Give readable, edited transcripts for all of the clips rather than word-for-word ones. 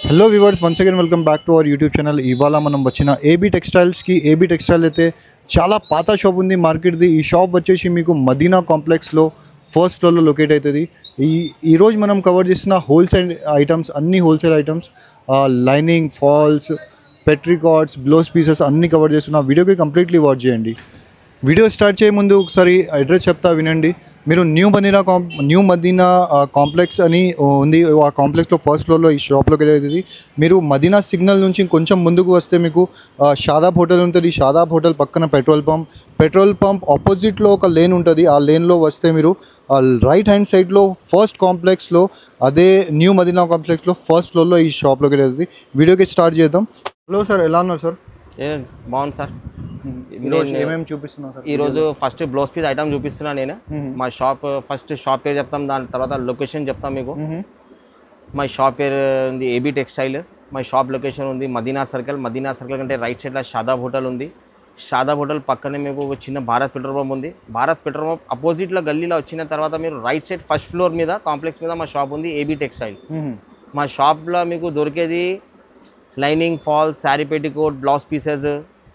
Hello viewers, once again welcome back to our YouTube channel. ఇవాళ మనం వచ్చిన AB టెక్స్టైల్స్కి. AB textile అయితే చాలా పాత షాప్ ఉంది మార్కెట్ది. ఈ షాప్ వచ్చేసి మీకు మదీనా కాంప్లెక్స్లో ఫస్ట్ ఫ్లోర్లో లొకేట్ అవుతుంది. ఈరోజు మనం కవర్ చేసిన హోల్సేల్ ఐటమ్స్, అన్ని wholesale items, lining, falls, petticoats, blouse pieces అన్నీ కవర్ చేస్తున్న వీడియోకి కంప్లీట్లీ వాచ్ చేయండి. వీడియో స్టార్ట్ చేయ ముందు ఒకసారి అడ్రస్ చెప్తా వినండి. మీరు న్యూ మదీనా కాంప్లెక్స్ అని ఉంది. ఆ కాంప్లెక్స్లో ఫస్ట్ ఫ్లోర్లో ఈ షాప్లోకి వెళ్ళేది. మీరు మదీనా సిగ్నల్ నుంచి కొంచెం ముందుకు వస్తే మీకు షాదాబ్ హోటల్ ఉంటుంది. షాదాబ్ హోటల్ పక్కన పెట్రోల్ పంప్ ఆపోజిట్లో ఒక లేన్ ఉంటుంది. ఆ లేన్లో వస్తే మీరు రైట్ హ్యాండ్ సైడ్లో ఫస్ట్ కాంప్లెక్స్లో, అదే న్యూ మదీనా కాంప్లెక్స్లో ఫస్ట్ ఫ్లోర్లో ఈ షాప్లోకి వెళ్ళేది. వీడియోకి స్టార్ట్ చేద్దాం. హలో సార్, ఎలా ఉన్నారు సార్? బాగుంది సార్. ఏమేమి చూపిస్తున్నా సార్? ఈరోజు ఫస్ట్ బ్లౌజ్ పీస్ ఐటమ్ చూపిస్తున్నా నేను. మా షాప్ ఫస్ట్ షాప్ పేరు చెప్తాం, దాని తర్వాత లొకేషన్ చెప్తాం మీకు. మా షాప్ పేరు ఉంది ఏబీ టెక్స్టైల్. మా షాప్ లొకేషన్ ఉంది మదీనా సర్కిల్. మదీనా సర్కిల్ కంటే రైట్ సైడ్లో షాదాబ్ హోటల్ ఉంది. షాదాబ్ హోటల్ పక్కనే మీకు ఒక చిన్న భారత్ పెట్రోల్ పంప్ ఉంది. భారత్ పెట్రోల్ పంప్ అపోజిట్లో గల్లీలో వచ్చిన తర్వాత మీరు రైట్ సైడ్ ఫస్ట్ ఫ్లోర్ మీద కాంప్లెక్స్ మీద మా షాప్ ఉంది ఏబీ టెక్స్టైల్. మా షాప్లో మీకు దొరికేది lining, falls, sari petticoat, blouse pieces,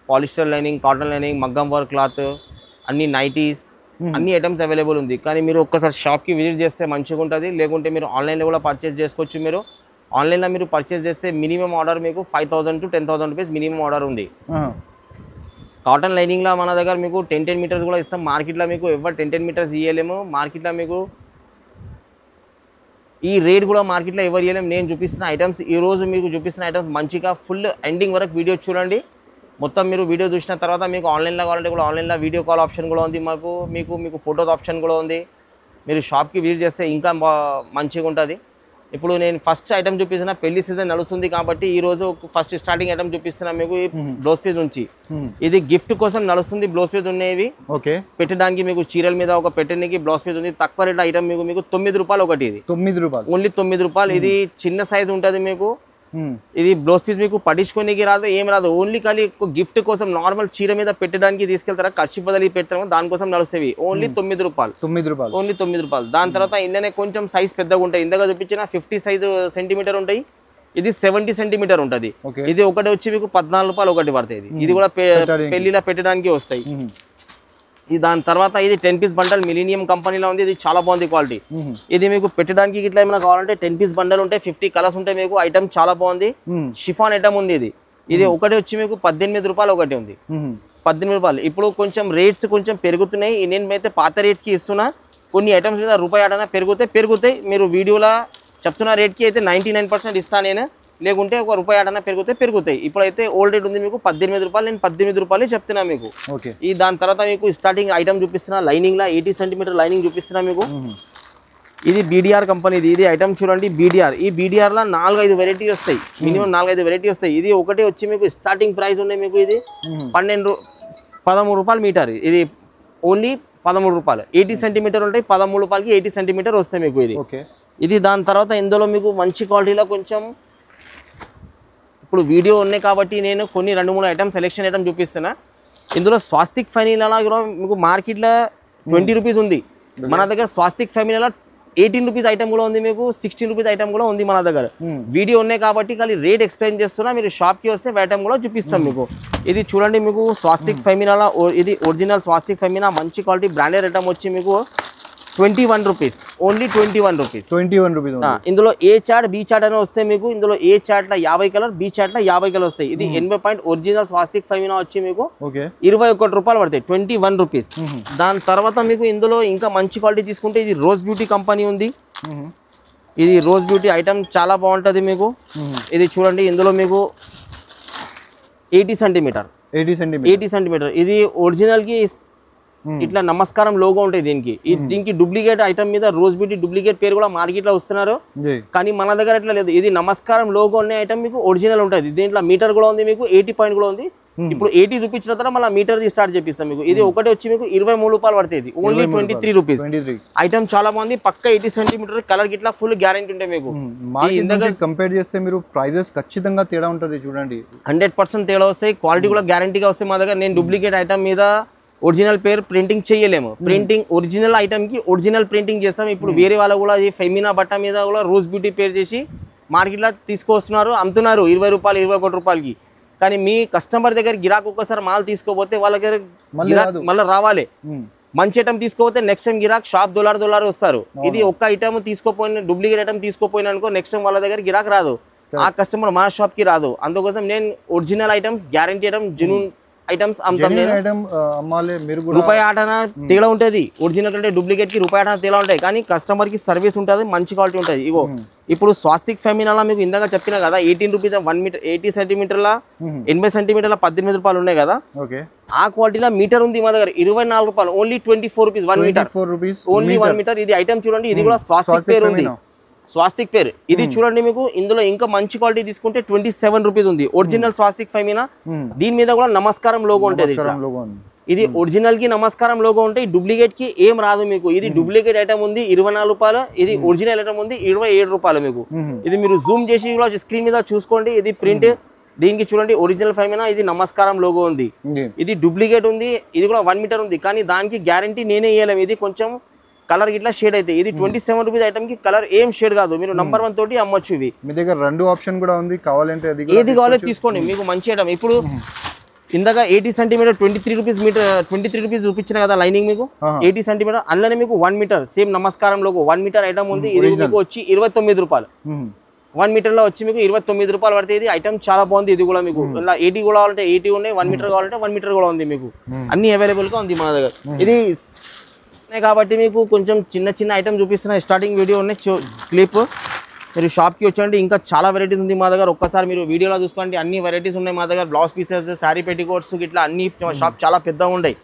polyester lining, cotton lining, మగ్గం వర్క్ క్లాత్, అన్ని నైటీస్, అన్ని ఐటమ్స్ అవైలబుల్ ఉంది. కానీ మీరు ఒక్కసారి షాప్కి విజిట్ చేస్తే మంచిగా ఉంటుంది. లేకుంటే మీరు ఆన్లైన్లో కూడా పర్చేస్ చేసుకోవచ్చు. మీరు ఆన్లైన్లో మీరు పర్చేస్ చేస్తే మినిమం ఆర్డర్ మీకు 5,000 to 10,000 రూపీస్ మినిమం ఆర్డర్ ఉంది. కాటన్ లైనింగ్లో మన దగ్గర మీకు 10 మీటర్స్ కూడా ఇస్తాం. మార్కెట్లో మీకు ఎవరు 10 మీటర్స్ ఇవ్వలేము. మార్కెట్లో మీకు ఈ రేట్ కూడా మార్కెట్లో ఎవరు ఇవ్వలేము. నేను చూపిస్తున్న ఐటమ్స్, ఈరోజు మీకు చూపిస్తున్న ఐటమ్స్ మంచిగా ఫుల్ ఎండింగ్ వరకు వీడియో చూడండి. మొత్తం మీరు వీడియో చూసిన తర్వాత మీకు ఆన్లైన్లో కావాలంటే కూడా ఆన్లైన్లో వీడియో కాల్ ఆప్షన్ కూడా ఉంది. మీకు ఫోటోస్ ఆప్షన్ కూడా ఉంది. మీరు షాప్కి విజిట్ చేస్తే ఇంకా మంచిగా ఉంటుంది. ఇప్పుడు నేను ఫస్ట్ ఐటమ్ చూపిస్తున్నా, పెళ్లి సీజన్ నడుస్తుంది కాబట్టి ఈరోజు ఫస్ట్ స్టార్టింగ్ ఐటమ్ చూపిస్తున్నా మీకు బ్లౌజ్ పీస్ నుంచి. ఇది గిఫ్ట్ కోసం నడుస్తుంది. బ్లౌజ్ పీస్ ఉన్నాయి. ఓకే, పెట్టడానికి మీకు చీరల మీద ఒక పెట్టడానికి బ్లౌజ్ పీస్ ఉంది. తక్కువ రేట్ ఐటమ్ మీకు 9 రూపాయలు ఒకటి. ఇది 9 రూపాయలు, ఓన్లీ 9 రూపాయలు. ఇది చిన్న సైజ్ ఉంటుంది మీకు. ఇది బ్లౌజ్ పీస్ మీకు పట్టించుకోనికి రాదు, ఏం రాదు. ఓన్లీ ఖాళీ గిఫ్ట్ కోసం నార్మల్ చీర మీద పెట్టడానికి తీసుకెళ్తారా, ఖర్చు బదిలీ పెడతాము, దానికోసం నడుస్తాయి. ఓన్లీ 9 రూపాయలు, ఓన్లీ 9 రూపాయలు. దాని తర్వాత ఇందులోనే కొంచెం సైజ్ పెద్దగా ఉంటాయి. ఇందాక చూపించిన 50 సైజ్ సెంటీమీటర్ ఉంటాయి. ఇది 70 సెంటీమీటర్ ఉంటుంది. ఇది ఒకటి వచ్చి మీకు 14 రూపాయలు ఒకటి పడుతుంది. ఇది కూడా పెళ్లిలో పెట్టడానికి వస్తాయి. దాని తర్వాత ఇది 10 పీస్ బండల్ మిలీనియం కంపెనీలో ఉంది. ఇది చాలా బాగుంది క్వాలిటీ. ఇది మీకు పెట్టడానికి ఇట్లా ఏమైనా కావాలంటే 10 పీస్ బండల్ ఉంటాయి. 50 కలర్స్ ఉంటాయి. మీకు ఐటమ్ చాలా బాగుంది. షిఫాన్ ఐటమ్ ఉంది. ఇది ఒకటి వచ్చి మీకు 18 రూపాయలు ఒకటి ఉంది. 18 రూపాయలు. ఇప్పుడు కొంచెం రేట్స్ కొంచెం పెరుగుతున్నాయి. నేను అయితే పాత రేట్స్కి ఇస్తున్నా. కొన్ని ఐటమ్స్ మీద రూపాయి ఆడనా పెరుగుతాయి. మీరు వీడియోలో చెప్తున్న రేట్కి అయితే 99% ఇస్తాను నేను. లేకుంటే ఒక రూపాయి ఆడనా పెరుగుతాయి. ఇప్పుడైతే ఓల్డ్ రేట్ ఉంది మీకు 18 రూపాయలు. నేను 18 రూపాయలు చెప్తున్నా మీకు. ఈ దాని తర్వాత మీకు స్టార్టింగ్ ఐటమ్ చూపిస్తున్నా. లైనింగ్లో 80 సెంటీమీటర్ లైనింగ్ చూపిస్తున్నా మీకు. ఇది బీడీఆర్ కంపెనీది. ఇది ఐటమ్ చూడండి, బీడీఆర్. ఈ బీడీఆర్లో 4-5 వెరైటీ వస్తాయి. మినిమం 4-5 వెరైటీ వస్తాయి. ఇది ఒకటి వచ్చి మీకు స్టార్టింగ్ ప్రైస్ ఉన్నాయి మీకు. ఇది 13 రూపాయలు మీటర్. ఇది ఓన్లీ 13 రూపాయలు. 80 సెంటీమీటర్ ఉంటాయి. 13 రూపాయలకి 80 సెంటీమీటర్ వస్తాయి మీకు. ఇది దాని తర్వాత ఇందులో మీకు మంచి క్వాలిటీలో కొంచెం ఇప్పుడు వీడియో ఉన్నాయి కాబట్టి నేను కొన్ని 2-3 ఐటమ్ సెలెక్షన్ ఐటమ్ చూపిస్తున్నా. ఇందులో స్వాస్తిక్ ఫైనీలా మీకు మార్కెట్లో 20 రూపీస్ ఉంది. మన దగ్గర స్వాస్తిక్ ఫైనీలా 18 రూపీస్ ఐటమ్ కూడా ఉంది. మీకు 16 రూపీస్ ఐటమ్ కూడా ఉంది మన దగ్గర. వీడియో ఉన్నాయి కాబట్టి ఖాళీ రేట్ ఎక్స్ప్లెయిన్ చేస్తున్నా. మీరు షాప్కి వస్తే ఐటమ్ కూడా చూపిస్తాం మీకు. ఇది చూడండి మీకు స్వాస్తిక్ ఫైమినాలా. ఇది ఒరిజినల్ స్వాస్తిక్ ఫైమినా, మంచి క్వాలిటీ బ్రాండెడ్ ఐటమ్ వచ్చి మీకు 21 రూపీస్, ఓన్లీ 21 రూపీస్. ఇందులో ఏ చార్ట్ బి చార్ట్ అని వస్తే మీకు ఇందులో ఏ చార్ట్లో 50 కలర్, బి చార్ట్లో 50 కలర్ వస్తాయి. ఇది 80 పాయింట్ ఒరిజినల్ స్వాస్తిక్ ఫైమినా వచ్చి మీకు 21 రూపాయలు పడతాయి. 21 రూపీస్. దాని తర్వాత మీకు ఇందులో ఇంకా మంచి క్వాలిటీ తీసుకుంటే ఇది రోజ్ బ్యూటీ కంపెనీ ఉంది. ఇది రోజ్ బ్యూటీ ఐటమ్ చాలా బాగుంటుంది మీకు. ఇది చూడండి, ఇందులో మీకు 80 సెంటీమీటర్. ఇది ఒరిజినల్కి ఇట్లా నమస్కారం లోగో ఉంటాయి దీనికి. దీనికి డూప్లికేట్ ఐటమ్ మీద రోజ్ బ్యూటీ డూప్లికేట్ పేరు కూడా మార్కెట్ లో వస్తున్నారు. కానీ మన దగ్గర ఇట్లా లేదు. ఇది నమస్కారం లోగో అనే ఐటమ్ మీకు ఒరిజినల్ ఉంటుంది. దీంట్లో మీటర్ కూడా ఉంది మీకు. 80 పాయింట్ కూడా ఉంది. ఇప్పుడు 80 చూపించిన తర్వాత మళ్ళీ మీటర్ స్టార్ట్ చేపిస్తాం మీకు. ఇది ఒకటి వచ్చి మీకు 23 రూపాయలు పడుతుంది. Only 23 rupees. ఐటమ్ చాలా బాగుంది. పక్క 80 సెంటీమీటర్ కలర్ గిట్లా ఫుల్ గ్యారెంటీ ఉంటాయి మీకు. కంపేర్ చేస్తే మీరు ప్రైజెస్ ఖచ్చితంగా తేడా ఉంటుంది చూడండి. 100% తేడా వస్తాయి. క్వాలిటీ కూడా గ్యారంటీగా వస్తాయి మా దగ్గర. నేను డూప్లికేట్ ఐటమ్ మీద ఒరిజినల్ పేరు ప్రింటింగ్ చేయలేము. ప్రింటింగ్ ఒరిజినల్ ఐటమ్ కి ఒరిజినల్ ప్రింటింగ్ చేస్తాం. ఇప్పుడు వేరే వాళ్ళ కూడా ఈ ఫెమినా బట్ట మీద కూడా రోజ్ బ్యూటీ పేరు చేసి మార్కెట్లో తీసుకొస్తున్నారు, అమ్ముతున్నారు 20 రూపాయలు 21 రూపాయలకి. కానీ మీ కస్టమర్ దగ్గర గిరాకు ఒక్కసారి మాల్ తీసుకోపోతే వాళ్ళ దగ్గర మళ్ళీ రావాలి. మంచి ఐటమ్ తీసుకోపోతే నెక్స్ట్ టైం గిరాక్ షాప్ దొలారు వస్తారు. ఇది ఒక్క ఐటమ్ తీసుకోపోయిన డూప్లికేట్ ఐటమ్ తీసుకోపోయిన అనుకో నెక్స్ట్ టైం వాళ్ళ దగ్గర గిరాక్ రాదు, ఆ కస్టమర్ మన షాప్ కి రాదు. అందుకోసం నేను original items, guarantee item, genuine items అమ్ముతాం. రూపాయి ఆటన తేడా ఉంటుంది, ఒరిజినల్ కంటే డూప్లికేట్ కి రూపాయి ఆటన తేడా ఉంటాయి. కానీ కస్టమర్ కి సర్వీస్ ఉంటుంది, మంచి క్వాలిటీ ఉంటుంది. ఇగో ఇప్పుడు స్వాస్తిక్ ఫెమినాలా మీకు ఇందాక చెప్పినా కదా, 18 రూపీస్ 1 మీటర్, 80 సెంటీమీటర్ల 80 సెంటీమీటర్ల 18 రూపాయలు ఉన్నాయి కదా. ఆ క్వాలిటీలో మీటర్ ఉంది మా దగ్గర 24 రూపాయలు, only 24 rupees 1 metre, only 1 metre. ఇది ఐటమ్ చూడండి, ఇది కూడా స్వాస్తిక్ పేరు ఉంది, స్వాస్తిక్ పేరు. ఇది చూడండి మీకు ఇందులో ఇంకా మంచి క్వాలిటీ తీసుకుంటే 27 రూపీస్ ఉంది, ఒరిజినల్ స్వాస్తిక్ ఫెమినా. దీని మీద కూడా నమస్కారం లోగో ఉంటుంది. ఇది ఒరిజినల్ కి నమస్కారం లోగో ఉంటాయి, డూప్లికేట్ కి ఏం రాదు మీకు. ఇది డూప్లికేట్ ఐటమ్ ఉంది 24 రూపాయలు, ఇది ఒరిజినల్ ఐటమ్ ఉంది 27 రూపాయలు మీకు. ఇది మీరు జూమ్ చేసి స్క్రీన్ మీద చూసుకోండి, ఇది ప్రింట్. దీనికి చూడండి ఒరిజినల్ ఫెమినా, ఇది నమస్కారం లోగో ఉంది. ఇది డూప్లికేట్ ఉంది, ఇది కూడా 1 మీటర్ ఉంది. కానీ దానికి గ్యారంటీ నేనే ఇవ్వలేము, ఇది కొంచెం కలర్ ఇట్లా షేడ్ అయితే. ఇది 27 రూపీస్ ఐటమ్ కి కలర్ ఏం షేడ్ కాదు, మీరు నంబర్ 1 తోటి అమ్మొచ్చు. ఇవి మీ దగ్గర 2 ఆప్షన్ కూడా ఉంది, కావాలంటే ఏది కావాలో తీసుకోండి, మీకు మంచి ఐటమ్. ఇప్పుడు ఇందాక 80 సెంటీమీటర్ 23 రూపీస్ మీటర్, 23 రూపీస్ చూపించిన కదా లైనింగ్ మీకు. 80 సెంటీమీటర్ అందులోనే మీకు 1 మీటర్ సేమ్ నమస్కారం లోగో 1 మీటర్ ఐటమ్ ఉంది. ఇది మీకు వచ్చి 29 రూపాయలు. 1 మీటర్ లో వచ్చి మీకు 29 రూపాయలు పడితే. ఇది ఐటమ్ చాలా బాగుంది. ఇది కూడా మీకు ఇలా 80 కూడా కావాలంటే 80 ఉన్నాయి, 1 మీటర్ కావాలంటే 1 మీటర్ కూడా ఉంది మీకు, అన్ని అవైలబుల్ గా ఉంది మన దగ్గర. ఇది కాబట్టి మీకు కొంచెం చిన్న చిన్న ఐటమ్ చూపిస్తున్నా, స్టార్టింగ్ వీడియో ఉన్నాయి క్లిప్. మీరు షాప్కి వచ్చండి, ఇంకా చాలా వెరైటీస్ ఉంది మా దగ్గర. ఒక్కసారి మీరు వీడియోలో చూసుకోండి, అన్ని వెరైటీస్ ఉన్నాయి మా దగ్గర. బ్లౌజ్ పీసెస్, శారీ పెట్టికోట్స్ ఇట్లా అన్ని షాప్ చాలా పెద్దగా ఉన్నాయి.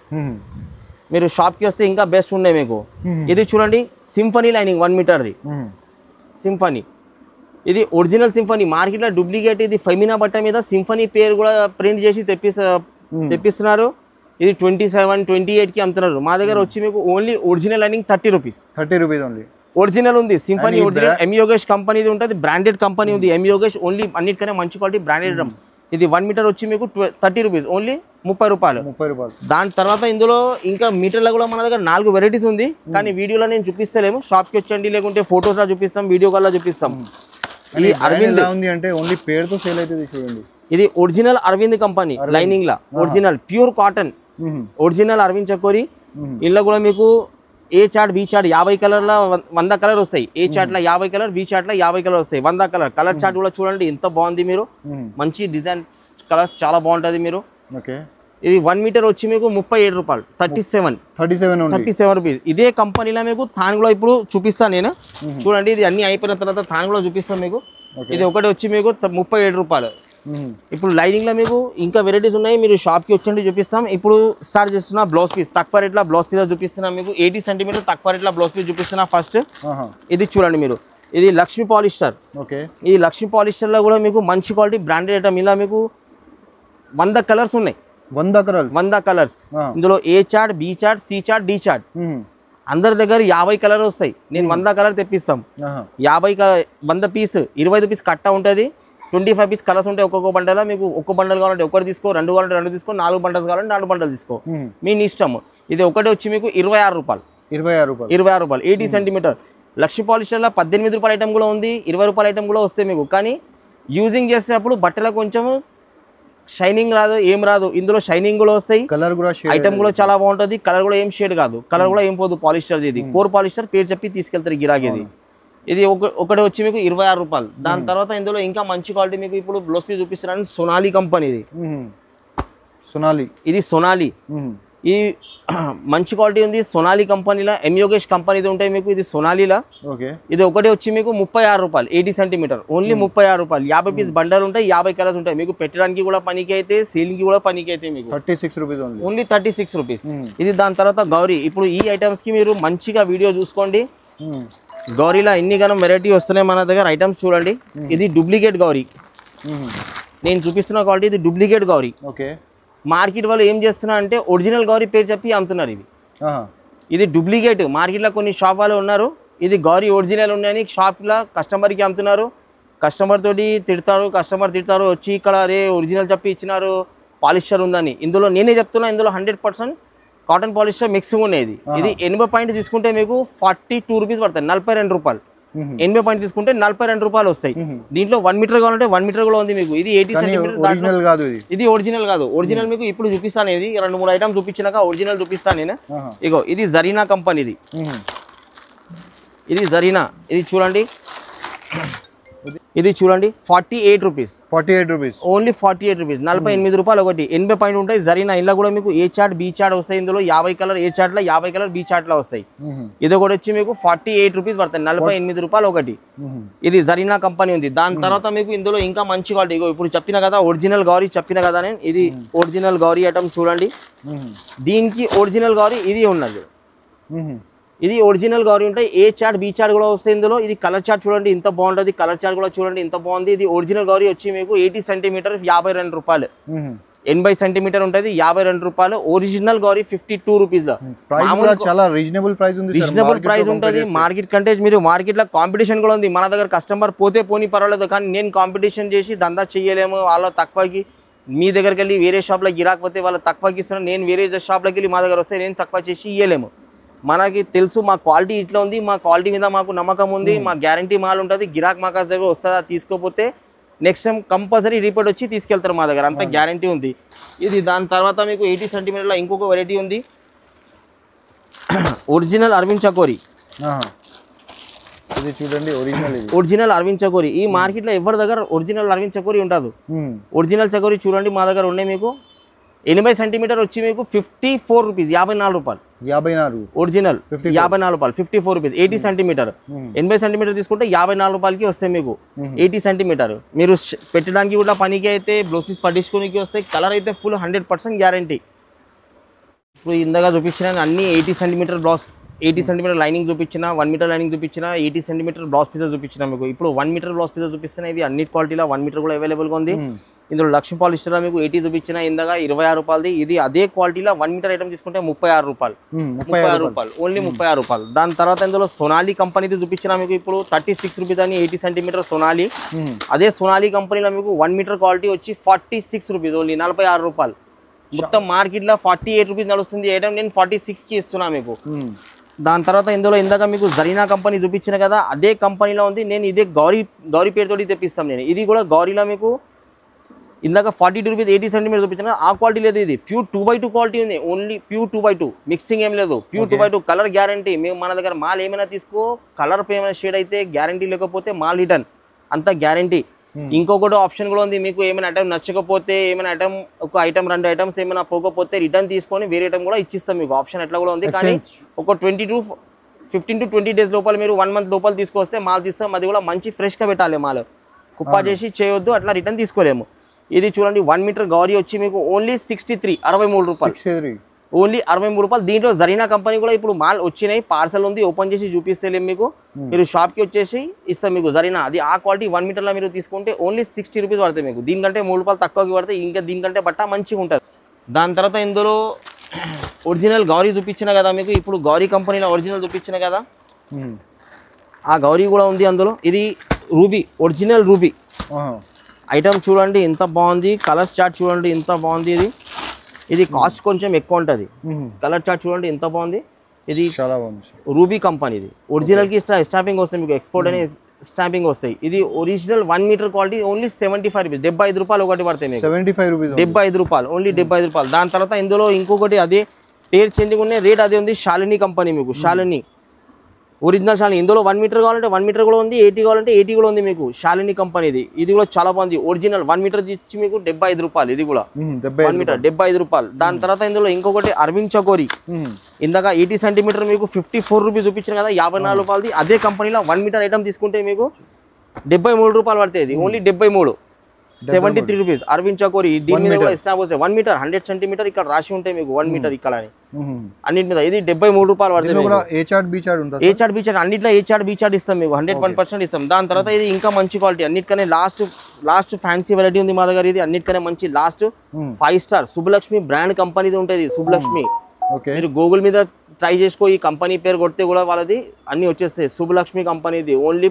మీరు షాప్కి వస్తే ఇంకా బెస్ట్ ఉన్నాయి మీకు. ఇది చూడండి సింఫనీ లైనింగ్ 1 మీటర్ది సింఫనీ. ఇది ఒరిజినల్ సింఫనీ, మార్కెట్లో డూప్లికేట్. ఇది ఫెమినా బట్ట మీద సింఫనీ పేరు కూడా ప్రింట్ చేసి తెప్పిస్తున్నారు. ఇది 27, 28 కి అమ్ముతున్నారు. మా దగ్గర వచ్చి మీకు only original lining 30 rupees only. Original ఉంది సింఫనీ, ఒరిజినల్ ఎంయోగేష్ కంపెనీది ఉంటుంది, బ్రాండెడ్ కంపెనీ ఉంది ఎంయోగేష్. ఓన్లీ అన్నిటికన్నా మంచి క్వాలిటీ బ్రాండెడ్. ఇది 1 మీటర్ వచ్చి మీకు 30 రూపీస్, ఓన్లీ 30 రూపాయలు. దాని తర్వాత ఇందులో ఇంకా మీటర్లో కూడా మన దగ్గర 4 వెరైటీస్ ఉంది. కానీ వీడియోలో నేను చూపిస్తలేము, షాప్కి వచ్చండి, లేకుంటే ఫొటోస్ లా చూపిస్తాం, వీడియో కాల్ లా చూపిస్తాం. ఇది అరవింద్ ఉంది అంటే ఓన్లీ పేరుతో సేల్ అవుతుంది చూడండి. ఇది ఒరిజినల్ అరవింద్ కంపెనీ లైనింగ్ లా, original pure cotton, original Aravind Chakori. ఇంట్లో కూడా మీకు ఏ చార్ట్ బి చార్ట్ 50 కలర్ల 100 కలర్ వస్తాయి. ఏ చార్ట్లో 50 కలర్, బి చార్ట్లో 50 కలర్ వస్తాయి. 100 కలర్ కలర్ చార్ట్ కూడా చూడండి ఎంత బాగుంది. మీరు మంచి డిజైన్ కలర్స్ చాలా బాగుంటుంది మీరు. ఇది 1 మీటర్ వచ్చి మీకు 37 రూపాయలు, 37 రూపీస్. ఇదే కంపెనీలో మీకు థాన్ కూడా ఇప్పుడు చూపిస్తాను నేను, చూడండి. ఇది అన్ని అయిపోయిన తర్వాత థాన్ కూడా చూపిస్తాను మీకు. ఇది ఒకటి వచ్చి మీకు 37 రూపాయలు. ఇప్పుడు లైనింగ్ లో మీకు ఇంకా వెరైటీస్ ఉన్నాయి, మీరు షాప్ కి వచ్చండి చూపిస్తాం. ఇప్పుడు స్టార్ట్ చేస్తున్నా బ్లౌజ్ పీస్, తక్కువ రేట్లో బ్లౌజ్ పీస్ చూపిస్తున్నా మీకు. 80 సెంటీమీటర్ తక్కువ రేట్లో బ్లౌజ్ పీస్ చూపిస్తున్నా. ఫస్ట్ ఇది చూడండి మీరు, ఇది లక్ష్మీ పాలిస్టర్. ఈ లక్ష్మీ పాలిస్టర్ లో కూడా మీకు మంచి క్వాలిటీ బ్రాండెడ్ ఐటమ్. ఇలా మీకు 100 కలర్స్ ఉన్నాయి, 100 కలర్స్. ఇందులో A chart, B chart, C chart, D chart. అందరి దగ్గర 50 కలర్ వస్తాయి, నేను 100 కలర్ తెప్పిస్తాం. 100 పీస్ 25 పీస్ కట్ట ఉంటుంది, 25 పీస్ కలర్స్ ఉంటాయి ఒక్కొక్క బండలో. మీకు ఒక్క బండల్ కావాలంటే ఒకటి తీసుకో, 2 కావాలంటే 2 తీసుకో, 4 బండల్స్ కావాలంటే 4 బండలు తీసుకో, మీ ఇష్టం. ఇది ఒకటి వచ్చి మీకు 26 రూపాయలు. 80 సెంటీమీటర్ లక్ష్మీ పాలిస్టర్లో 18 రూపాయల ఐటమ్ కూడా ఉంది, 20 రూపాయల ఐటమ్ కూడా వస్తాయి మీకు. కానీ యూజింగ్ చేసేటప్పుడు బట్టలో కొంచెం షైనింగ్ రాదు, ఏం రాదు. ఇందులో షైనింగ్ కూడా వస్తాయి, కలర్ కూడా ఐటమ్ కూడా చాలా బాగుంటుంది. కలర్ కూడా ఏం షేడ్ కాదు, కలర్ కూడా ఏం పోదు. పాలిస్టర్ ఇది కోర్ పాలిస్టర్ పేరు చెప్పి తీసుకెళ్తారు గిరాకీది. ఇది ఒకటి వచ్చి మీకు 26 రూపాయలు. దాని తర్వాత ఇందులో ఇంకా మంచి క్వాలిటీ మీకు ఇప్పుడు బ్లౌజ్ పీస్ చూపిస్తున్నాను. సొనాలి కంపెనీది, ఇది సొనాలి. ఈ మంచి క్వాలిటీ ఉంది సొనాలి కంపెనీలో, ఎంయోగేష్ కంపెనీది ఉంటాయి మీకు. ఇది సొనాలిలా. ఇది ఒకటి వచ్చి మీకు 36 రూపాయలు, 80 సెంటీమీటర్ ఓన్లీ 36 రూపాయలు. 50 పీస్ బండల్ ఉంటాయి, 50 కలర్స్ ఉంటాయి. మీకు పెట్టడానికి కూడా పనికి అయితే, సేలింగ్ కూడా పనికి అయితే. మీకు 36 రూపీస్ ఓన్లీ 36 రూపీస్. ఇది దాని తర్వాత గౌరీ. ఇప్పుడు ఈ ఐటమ్స్ కి మీరు మంచిగా వీడియో చూసుకోండి. గౌరీలో ఎన్ని గనం వెరైటీ వస్తున్నాయి మన దగ్గర ఐటమ్స్ చూడండి. ఇది డూప్లికేట్ గౌరీ, నేను చూపిస్తున్న క్వాలిటీ. ఇది డూప్లికేట్ గౌరీ. మార్కెట్ వాళ్ళు ఏం చేస్తున్నా అంటే ఒరిజినల్ గౌరీ పేరు చెప్పి అమ్ముతున్నారు. ఇది డూప్లికేట్. మార్కెట్లో కొన్ని షాప్ వాళ్ళు ఉన్నారు, ఇది గౌరీ ఒరిజినల్ ఉన్నాయని షాప్లో కస్టమర్కి అమ్ముతున్నారు. కస్టమర్ తోటి తిడతారు వచ్చి ఇక్కడ అదే ఒరిజినల్ చెప్పి ఇచ్చినారు, పాలిస్టర్ ఉందని. ఇందులో నేనే చెప్తున్నా, ఇందులో 100% కాటన్ పాలిస్టర్ మిక్సింగ్ ఉండేది. ఇది 80 పాయింట్ తీసుకుంటే మీకు 42 రూపీస్ పడతాయి, 42 రూపాయలు. 80 పాయింట్ తీసుకుంటే 42 రూపాయలు వస్తాయి. దీంట్లో 1 మీటర్ కావాలంటే 1 మీటర్ కూడా ఉంది మీకు. ఇది 80 సెంటీమీటర్. ఒరిజినల్ కాదు ఇది. ఇది ఒరిజినల్ కాదు. ఒరిజినల్ మీకు ఇప్పుడు చూపిస్తాను. ఇది 2-3 ఐటమ్స్ చూపించినాక ఒరిజినల్ చూపిస్తాను నేను. ఇగో ఇది జరీనా కంపెనీది. ఇది జరీనా. ఇది చూడండి, ఇది చూడండి 48 రూపీస్. 48 rupees only 48 rupees. 48 రూపాయలు ఒకటి. 80 పాయింట్ ఉంటాయి. జరీనా ఇలా కూడా మీకు ఏ చార్ట్ బి చార్ట్ వస్తాయి. ఇందులో 50 కలర్ ఏ చార్ట్లో 50 కలర్ బి చార్ట్లో వస్తాయి. ఇది కూడా వచ్చి మీకు 48 రూపీస్ పడతాయి. 48 రూపాయలు ఒకటి. ఇది జరీనా కంపెనీ ఉంది. దాని తర్వాత మీకు ఇందులో ఇంకా మంచి క్వాలిటీ. ఇప్పుడు చెప్పిన కదా ఒరిజినల్ గౌరీ చెప్పిన కదా నేను. ఇది ఒరిజినల్ గౌరీ ఐటమ్ చూడండి. దీనికి ఒరిజినల్ గౌరీ ఇది ఉన్నది. ఇది ఒరిజినల్ గౌరీ ఉంటాయి. ఏ చార్ట్ బి చార్ట్ కూడా వస్తాయి ఇందులో. ఇది కలర్ చార్ట్ చూడండి ఇంత బాగుంటుంది. కలర్ చార్ట్ కూడా చూడండి ఇంత బాగుంది. ఇది ఒరిజినల్ గౌరీ వచ్చి మీకు 80 సెంటీమీటర్ 52 రూపాయలు. 80 సెంటీమీటర్ ఉంటుంది 52 రూపాయలు. ఒరిజినల్ గౌరీ 52 రూపీస్ లో. చాలా రీజనబుల్ ప్రైస్ ఉంది. రీజనబుల్ ప్రైస్ ఉంటుంది మార్కెట్ కంటే. మీరు మార్కెట్ లో కాంపిటీషన్ కూడా ఉంది. మన దగ్గర కస్టమర్ పోతే పోనీ పర్వాలేదు, కానీ నేను కాంపిటీషన్ చేసి దందా చేయలేము. వాళ్ళ తక్కువకి మీ దగ్గరికి వెళ్ళి వేరే షాప్లో గిరాకపోతే వాళ్ళు తక్కువకి ఇస్తున్నారు. నేను వేరే షాప్లోకి వెళ్ళి మా దగ్గర వస్తే నేను తక్కువ చేసి ఇవ్వలేము. మనకి తెలుసు మా క్వాలిటీ ఇట్లా ఉంది. మా క్వాలిటీ మీద మాకు నమ్మకం ఉంది. మా గ్యారంటీ మాల్ ఉంటుంది. గిరాక్ మాకు దగ్గర వస్తుందా తీసుకోపోతే నెక్స్ట్ టైం కంపల్సరీ రిపీట్ వచ్చి తీసుకెళ్తారు మా దగ్గర. అంత గ్యారంటీ ఉంది. ఇది దాని తర్వాత మీకు 80 సెంటీమీటర్ల ఇంకొక వెరైటీ ఉంది. ఒరిజినల్ అరవింద్ చకోరి. ఇది చూడండి ఒరిజినల్. ఒరిజినల్ అరవింద్ చకోరి. ఈ మార్కెట్లో ఎవరి దగ్గర ఒరిజినల్ అరవింద్ చకోరి ఉంటుంది. ఒరిజినల్ చకోరి చూడండి మా దగ్గర ఉన్నాయి. మీకు 80 సెంటీమీటర్ వచ్చి మీకు 54 రూపీస్. 54 రూపాయలు. 54 ఒరిజినల్ 54 రూపాయలు. 54 రూపీస్. 80 సెంటీమీటర్. 80 సెంటీమీటర్ తీసుకుంటే 54 రూపాయలకి వస్తాయి మీకు. 80 సెంటీమీటర్ మీరు పెట్టడానికి కూడా పనికి అయితే బ్లౌజ్ పీస్ పట్టించుకోనికి వస్తాయి. కలర్ అయితే ఫుల్ 100% గ్యారంటీ. ఇప్పుడు ఇందాక చూపించిన అన్ని 80 సెంటీమీటర్ బ్లౌజ్, 80 సెంటీమీటర్ లైనింగ్ చూపించిన, 1 మీటర్ లైనింగ్ చూపించిన, 80 సెంటీమీటర్ బ్లౌజ్ పీసెస్ చూపించిన మీకు. ఇప్పుడు 1 మీటర్ బ్లౌజ్ పీసెస్ చూపిస్తున్నాయి. ఇవి అన్ని క్వాలిటీలో 1 మీటర్ కూడా అవైలబుల్గా ఉంది. ఇందులో లక్ష్మీ పాలిస్టర్లో మీకు 80 చూపించిన ఇందాక 26 రూపాయలది. ఇది అదే క్వాలిటీలో 1 మీటర్ ఐటమ్ తీసుకుంటే 36 రూపాయలు. 36 రూపాయలు ఓన్లీ 36 రూపాయలు. దాని తర్వాత ఇందులో సోనాలి కంపెనీది చూపించిన మీకు ఇప్పుడు 36 రూపీస్ అని 80 సెంటీమీటర్ సోనాలి. అదే సోనాలి కంపెనీలో మీకు 1 మీటర్ క్వాలిటీ వచ్చి 46 రూపీస్ ఓన్లీ 46 రూపాయలు. మొత్తం మార్కెట్లో 48 రూపీస్ నడుస్తుంది ఐటమ్. నేను 46కి ఇస్తున్నా మీకు. దాని తర్వాత ఇందులో ఇందాక మీకు జరీనా కంపెనీ చూపించిన కదా అదే కంపెనీలో ఉంది. నేను ఇదే గౌరీ పేరుతోటి తెప్పిస్తాను నేను. ఇది కూడా గౌరీలో మీకు ఇందాక 42 రూపీస్ 80 సెంటీమీటర్ చూపించిన ఆ క్వాలిటీ లేదు. ఇది ప్యూర్ 2x2 క్వాలిటీ ఉంది. ఓన్లీ ప్యూర్ 2x2 మిక్సింగ్ ఏం లేదు. Pure 2x2 colour guarantee. మేము మన దగ్గర మాల్ ఏమైనా తీసుకో కలర్ ఏమైనా షేడ్ అయితే గ్యారంటీ, లేకపోతే మాల్ రిటర్న్ అంత గ్యారంటీ. ఇంకొకటి ఆప్షన్ కూడా ఉంది. మీకు ఏమైనా ఐటమ్ నచ్చకపోతే ఏమైనా ఐటమ్ ఒక ఐటమ్ 2 ఐటమ్స్ ఏమైనా పోకపోతే రిటర్న్ తీసుకొని వేరే ఐటమ్ కూడా ఇచ్చిస్తాం మీకు. ఆప్షన్ ఎట్లా కూడా ఉంది. కానీ ఒక 15 to 20 డేస్ లోపల మీరు 1 మంత్ లోపల తీసుకొస్తే మాల్ తీస్తాం. అది కూడా మంచి ఫ్రెష్గా పెట్టాలి. మాల్ కుప్పా చేసి చేయొద్దు, అట్లా రిటర్న్ తీసుకోలేము. ఇది చూడండి 1 మీటర్ గౌరీ వచ్చి మీకు ఓన్లీ 63 రూపాయలు. ఓన్లీ 63 రూపాయలు. దీంట్లో జరీనా కంపెనీ కూడా ఇప్పుడు మాల్ వచ్చినాయి. పార్సల్ ఉంది, ఓపెన్ చేసి చూపిస్తేలేం మీకు. మీరు షాప్కి వచ్చేసి ఇస్తాం మీకు జరీనా. అది ఆ క్వాలిటీ 1 మీటర్లో మీరు తీసుకుంటే ఓన్లీ 60 రూపీస్ పడతాయి మీకు. దీనికంటే 3 రూపాయలు తక్కువకి పడతాయి. ఇంకా దీనికంటే బట్ట మంచిగా ఉంటుంది. దాని తర్వాత ఇందులో ఒరిజినల్ గౌరీ చూపించిన కదా మీకు. ఇప్పుడు గౌరీ కంపెనీలో ఒరిజినల్ చూపించిన కదా ఆ గౌరీ కూడా ఉంది అందులో. ఇది రూబీ, ఒరిజినల్ రూబీ ఐటమ్ చూడండి ఎంత బాగుంది. కలర్ చార్ట్ చూడండి ఎంత బాగుంది. ఇది కాస్ట్ కొంచెం ఎక్కువ ఉంటుంది. కలర్ చార్ట్ చూడండి ఎంత బాగుంది. ఇది చాలా బాగుంది. రూబీ కంపెనీది. ఒరిజినల్కి స్టాంపింగ్ వస్తాయి మీకు. ఎక్స్పోర్ట్ అని స్టాంపింగ్ వస్తాయి. ఇది original 1 metre quality only 75 rupees. 75 రూపాయలు ఒకటి పడతాయి మీకు. 75 రూపాయలు ఓన్లీ 75 రూపాయలు. దాని తర్వాత ఇందులో ఇంకొకటి అదే పేరు చెంది ఉన్న రేట్ అదే ఉంది. శాలిని కంపెనీ మీకు. శాలిని ఒరిజినల్ శాలిని. ఇందులో 1 మీటర్ కావాలంటే 1 మీటర్ కూడా ఉంది. 80 కావాలంటే 80 కూడా ఉంది మీకు. శాలిని కంపెనీది. ఇది కూడా చాలా బాగుంది. ఒరిజినల్ 1 మీటర్ ఇచ్చి మీకు 75 రూపాయలు. ఇది కూడా 1 మీటర్ 75 రూపాయలు. దాని తర్వాత ఇందులో ఇంకొకటి అరవింద్ చకోరి. ఇందాక 80 సెంటీమీటర్ మీకు 54 రూపీస్ చూపించిన కదా 54 రూపాయలది. అదే కంపెనీలో 1 మీటర్ ఐటమ్ తీసుకుంటే మీకు 73 రూపాయలు పడుతుంది. ఓన్లీ 73. 73 రూపీస్ అరవింద్ చకోరి. దీని మీద కూడా స్టాంప్ వస్తాయి. 1 మీటర్ 100 సెంటీమీటర్ ఇక్కడ రాసి ఉంటాయి మీకు. 1 మీటర్ ఇక్కడ అని అన్నిటి మీద. ఇది 73 రూపాయలు పడుతుంది. ఏ చార్ట్ బి చార్ట్ అన్నిట్లో ఏ చార్ట్ బి చార్ట్ ఇస్తాం మీకు. 101% ఇస్తాం. దాని తర్వాత ఇది ఇంకా మంచి క్వాలిటీ. అన్నిటికనే లాస్ట్ ఫ్యాన్సీ వెరైటీ ఉంది మా దగ్గర. ఇది అన్నిటికనే మంచి లాస్ట్ 5 స్టార్ శుభలక్ష్మి బ్రాండ్ కంపెనీది ఉంటుంది. శుభలక్ష్మి మీరు గూగుల్ మీద ట్రై చేసుకో. ఈ కంపెనీ పేరు కొడితే కూడా వాళ్ళది అన్ని వచ్చేస్తాయి. శుభలక్ష్మి కంపెనీది. ఓన్లీ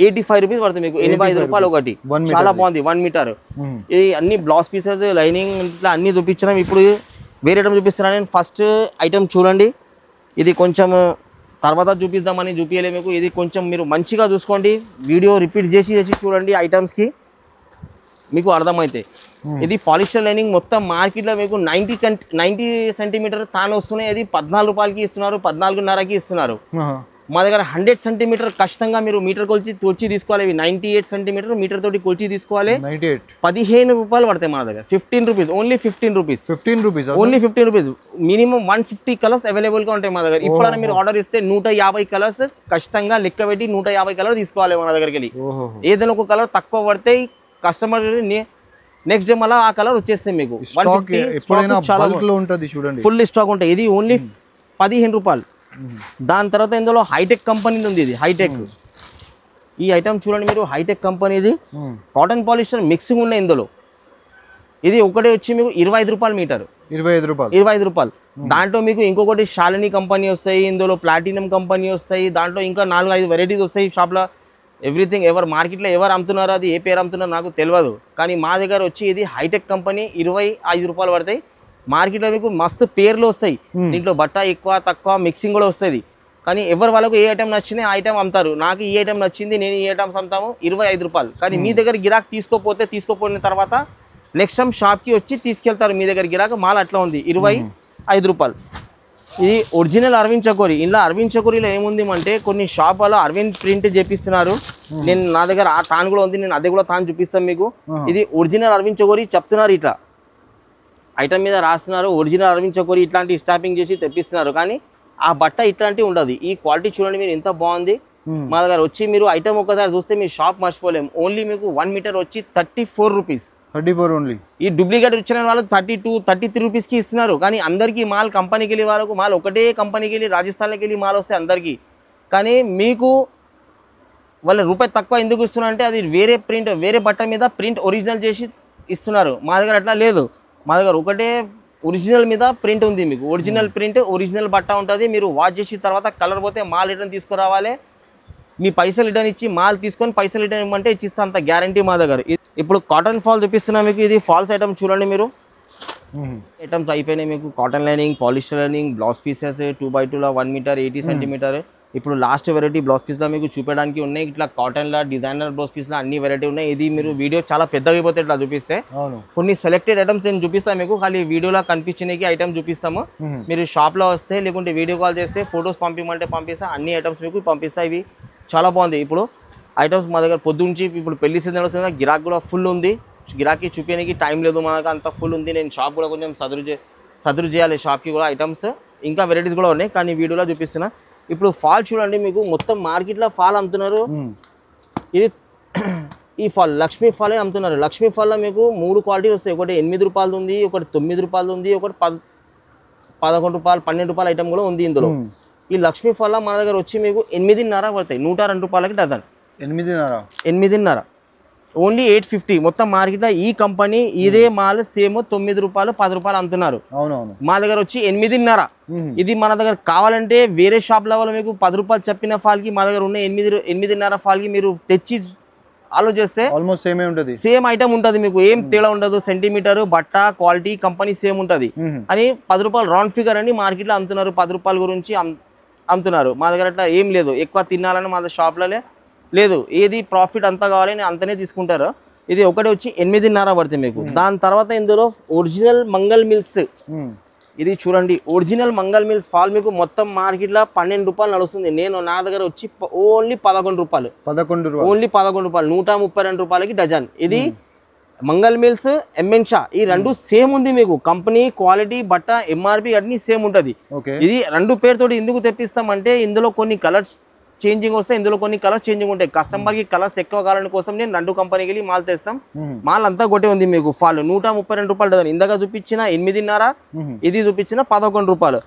85 రూపీస్ పడుతుంది మీకు. 85 రూపాయలు ఒకటి. చాలా బాగుంది 1 మీటర్. ఇది అన్ని బ్లౌజ్ పీసెస్ లైనింగ్ ఇట్లా అన్ని చూపించినాం. ఇప్పుడు వేరే ఐటమ్ చూపిస్తున్నాను నేను. ఫస్ట్ ఐటమ్ చూడండి. ఇది కొంచెం తర్వాత చూపిద్దామని చూపించలే మీకు. ఇది కొంచెం మీరు మంచిగా చూసుకోండి, వీడియో రిపీట్ చేసి చూడండి ఐటమ్స్కి, మీకు అర్థమైతే. ఇది పాలిస్టర్ లైనింగ్ మొత్తం మార్కెట్లో మీకు 90 సెంటీమీటర్ తాను వస్తున్నాయి. అది 14 రూపాయలకి ఇస్తున్నారు, 14.5కి ఇస్తున్నారు. మా దగ్గర 100 సెంటీమీటర్ ఖచ్చితంగా మీరు మీటర్ కొలిచి తీసుకోవాలి. ఇవి 98 సెంటీమీటర్ మీటర్ తోటి కొలిచి తీసుకోవాలి. 15 రూపాయలు పడతాయి మా దగ్గర. 15 rupees, only 15 rupees, only 15 rupees. Minimum 150 colours అవైలబుల్గా ఉంటాయి మా దగ్గర. ఇప్పుడైనా మీరు ఆర్డర్ ఇస్తే 150 కలర్స్ ఖచ్చితంగా లెక్క పెట్టి 150 కలర్ తీసుకోవాలి మన దగ్గరికి వెళ్ళి. ఏదైనా ఒక కలర్ తక్కువ పడితే కస్టమర్ నెక్స్ట్ డే మళ్ళీ ఆ కలర్ వచ్చేస్తాయి మీకు. 150 ఫుల్ స్టాక్ ఉంటాయి. ఇది ఓన్లీ 15 రూపాయలు. దాని తర్వాత ఇందులో హైటెక్ కంపెనీది ఉంది. ఇది హైటెక్, ఈ ఐటమ్ చూడండి మీరు, హైటెక్ కంపెనీది కాటన్ పాలిస్టర్ మిక్సింగ్ ఉన్నాయి ఇందులో. ఇది ఒకటే వచ్చి మీకు 25 రూపాయలు మీటర్, 25 రూపాయలు. దాంట్లో మీకు ఇంకొకటి శాలిని కంపెనీ వస్తాయి, ఇందులో ప్లాటినం కంపెనీ వస్తాయి, దాంట్లో ఇంకా 4-5 వెరైటీస్ వస్తాయి షాప్లో. ఎవ్రీథింగ్ ఎవరు మార్కెట్లో ఎవరు అమ్ముతున్నారో, అది ఏ పేరు అమ్ముతున్నారో నాకు తెలియదు, కానీ మా దగ్గర వచ్చి ఇది హైటెక్ కంపెనీ 25 రూపాయలు పడతాయి. మార్కెట్లో మీకు మస్తు పేర్లు వస్తాయి, దీంట్లో బట్ట ఎక్కువ తక్కువ మిక్సింగ్ కూడా వస్తుంది. కానీ ఎవరు వాళ్ళకు ఏ ఐటమ్ నచ్చింది ఆ ఐటమ్ అమ్ముతారు. నాకు ఈ ఐటమ్ నచ్చింది, నేను ఈ ఐటమ్స్ అమ్ముతాము 25 రూపాయలు. కానీ మీ దగ్గర గిరాక్ తీసుకోపోయిన తర్వాత నెక్స్ట్ టైం షాప్కి వచ్చి తీసుకెళ్తారు మీ దగ్గర గిరాక్. మాల్ అట్లా ఉంది, 25 రూపాయలు. ఇది ఒరిజినల్ అరవింద్ చకోరి. ఇలా అరవింద్ చకోరీలో ఏముంది అంటే కొన్ని షాపులో అరవింద్ ప్రింట్ చేపిస్తున్నారు. నేను నా దగ్గర ఆ తాను కూడా ఉంది, నేను అదే కూడా తాను చూపిస్తాను మీకు. ఇది ఒరిజినల్ అరవింద్ చకోరి చెప్తున్నారు, ఇట్లా ఐటమ్ మీద రాస్తున్నారు ఒరిజినల్ అరవింద్ చకోరి, ఇట్లాంటి స్టాంపింగ్ చేసి తెప్పిస్తున్నారు. కానీ ఆ బట్ట ఇట్లాంటివి ఉండదు. ఈ క్వాలిటీ చూడండి మీరు ఎంత బాగుంది. మా దగ్గర వచ్చి మీరు ఐటమ్ ఒకసారి చూస్తే మీరు షాప్ మర్చిపోలేము. ఓన్లీ మీకు 1 మీటర్ వచ్చి 34 రూపీస్, 34 ఓన్లీ. ఈ డూప్లికేట్ వచ్చిన వాళ్ళు 32-33 రూపీస్కి ఇస్తున్నారు. కానీ అందరికీ మాల్ కంపెనీకి వెళ్ళి వాళ్ళకు మాల్ ఒకటే కంపెనీకి వెళ్ళి రాజస్థాన్కి వెళ్ళి మాల్ వస్తే అందరికీ. కానీ మీకు వాళ్ళ రూపాయి తక్కువ ఎందుకు ఇస్తున్నారు అంటే అది వేరే ప్రింట్, వేరే బట్ట మీద ప్రింట్ ఒరిజినల్ చేసి ఇస్తున్నారు. మా దగ్గర అట్లా లేదు. మా దగ్గర ఒకటే ఒరిజినల్ మీద ప్రింట్ ఉంది. మీకు ఒరిజినల్ ప్రింట్, ఒరిజినల్ బట్ట ఉంటుంది. మీరు వాష్ చేసిన తర్వాత కలర్ పోతే మాల్ రిటర్న్ తీసుకురావాలి. మీ పైసలు రిటర్న్ ఇచ్చి మాల్ తీసుకొని పైసలు రిటర్న్ ఇవ్వమంటే ఇచ్చిస్తా, అంత గ్యారంటీ మా దగ్గర. ఇప్పుడు కాటన్ ఫాల్ చూపిస్తున్నా మీకు. ఇది ఫాల్స్ ఐటమ్ చూడండి మీరు. ఐటమ్స్ అయిపోయినాయి మీకు. Cotton lining, polyester lining, blouse pieces 2x2 1 metre 80 centimetre. ఇప్పుడు లాస్ట్ వెరైటీ బ్లౌజ్ పీస్లో మీకు చూపించడానికి ఉన్నాయి. ఇట్లా కాటన్లో డిజైనర్ బ్లౌజ్ పీస్లో అన్ని వెరైటీ ఉన్నాయి. ఇది మీరు వీడియో చాలా పెద్దగా అయిపోతే ఇట్లా చూపిస్తే కొన్ని సెలెక్టెడ్ ఐటమ్స్ నేను చూపిస్తాను మీకు. ఖాళీ వీడియోలో కనిపించినకి ఐటమ్ చూపిస్తాము. మీరు షాప్లో వస్తే లేకుంటే వీడియో కాల్ చేస్తే ఫొటోస్ పంపించమంటే పంపిస్తా, అన్ని ఐటమ్స్ మీకు పంపిస్తాయి. ఇవి చాలా బాగుంది. ఇప్పుడు ఐటమ్స్ మా దగ్గర పొద్దుంచి ఇప్పుడు పెళ్లి సీజన్ వస్తుంది, గిరాక్ కూడా ఫుల్ ఉంది. గిరాకీ చూపించడానికి టైం లేదు మనకు, అంత ఫుల్ ఉంది. నేను షాప్ కూడా కొంచెం సదురు చేయాలి షాప్కి కూడా. ఐటమ్స్ ఇంకా వెరైటీస్ కూడా ఉన్నాయి, కానీ వీడియోలో చూపిస్తున్నా. ఇప్పుడు ఫాల్ చూడండి మీకు. మొత్తం మార్కెట్లో ఫాల్ అమ్ముతున్నారు. ఇది ఈ ఫాల్ లక్ష్మీ ఫాలే అమ్ముతున్నారు. లక్ష్మీ ఫాల్లో మీకు 3 క్వాలిటీ వస్తాయి. ఒకటి 8 రూపాయలు ఉంది, ఒకటి 9 రూపాయలు ఉంది, ఒకటి 11 రూపాయలు 12 రూపాయల ఐటమ్ కూడా ఉంది ఇందులో. ఈ లక్ష్మీ ఫాల్లో మన దగ్గర వచ్చి మీకు 8.5 పడతాయి, 102 రూపాయలకి డజన్. 8.5 ఓన్లీ 850. మొత్తం మార్కెట్లో ఈ కంపెనీ ఇదే మాల్ సేమ్ 9 రూపాయలు 10 రూపాయలు అమ్ముతున్నారు. మా దగ్గర వచ్చి 8.5. ఇది మన దగ్గర కావాలంటే వేరే షాప్ లెవెల్ మీకు 10 రూపాయలు చెప్పిన ఫాల్కి మా దగ్గర ఉన్న 8.5 ఫాల్కి మీరు తెచ్చి ఆలోచిస్తే ఆల్మోస్ట్ సేమ్ ఉంటుంది, సేమ్ ఐటమ్ ఉంటుంది. మీకు ఏం తేడా ఉండదు. సెంటీమీటర్ బట్ట క్వాలిటీ కంపెనీ సేమ్ ఉంటుంది. అని 10 రూపాయలు రౌండ్ ఫిగర్ అని మార్కెట్లో అమ్ముతున్నారు. 10 రూపాయల గురించి అమ్ముతున్నారు. మా దగ్గర అట్లా ఏం లేదు. ఎక్కువ తినాలని మా షాప్లో లేదు. ఏది ప్రాఫిట్ అంతా కావాలని అంతనే తీసుకుంటారు. ఇది ఒకటి వచ్చి 8.5 పడుతుంది మీకు. దాని తర్వాత ఇందులో ఒరిజినల్ మంగళ్ మిల్స్. ఇది చూడండి ఒరిజినల్ మంగళ్ మిల్స్ ఫాల్ మీకు మొత్తం మార్కెట్లో 12 రూపాయలు నడుస్తుంది. నా దగ్గర వచ్చి ఓన్లీ 11 రూపాయలు, ఓన్లీ 11 రూపాయలు, 132 రూపాయలకి డజన్. ఇది మంగళ్ మిల్స్, ఎంఎన్ షా, ఈ రెండు సేమ్ ఉంది మీకు. కంపెనీ క్వాలిటీ బట్ట ఎంఆర్పి అన్ని సేమ్ ఉంటుంది. ఇది రెండు పేరుతోటి ఎందుకు తెప్పిస్తామంటే ఇందులో కొన్ని కలర్స్ చేంజింగ్ వస్తాయి, ఇందులో కొన్ని కలర్స్ చేంజింగ్ ఉంటాయి. కస్టమర్ కి కలర్స్ ఎక్కువ కావాలని కోసం నేను 2 కంపెనీకి వెళ్ళి మాల్ తెస్తాం. మాల్ అంతా కొట్టే ఉంది మీకు. ఫాల్ 132 రూపాయలు డజన్. ఇందాక చూపించిన 8.5, ఇది చూపించిన 11 రూపాయలు.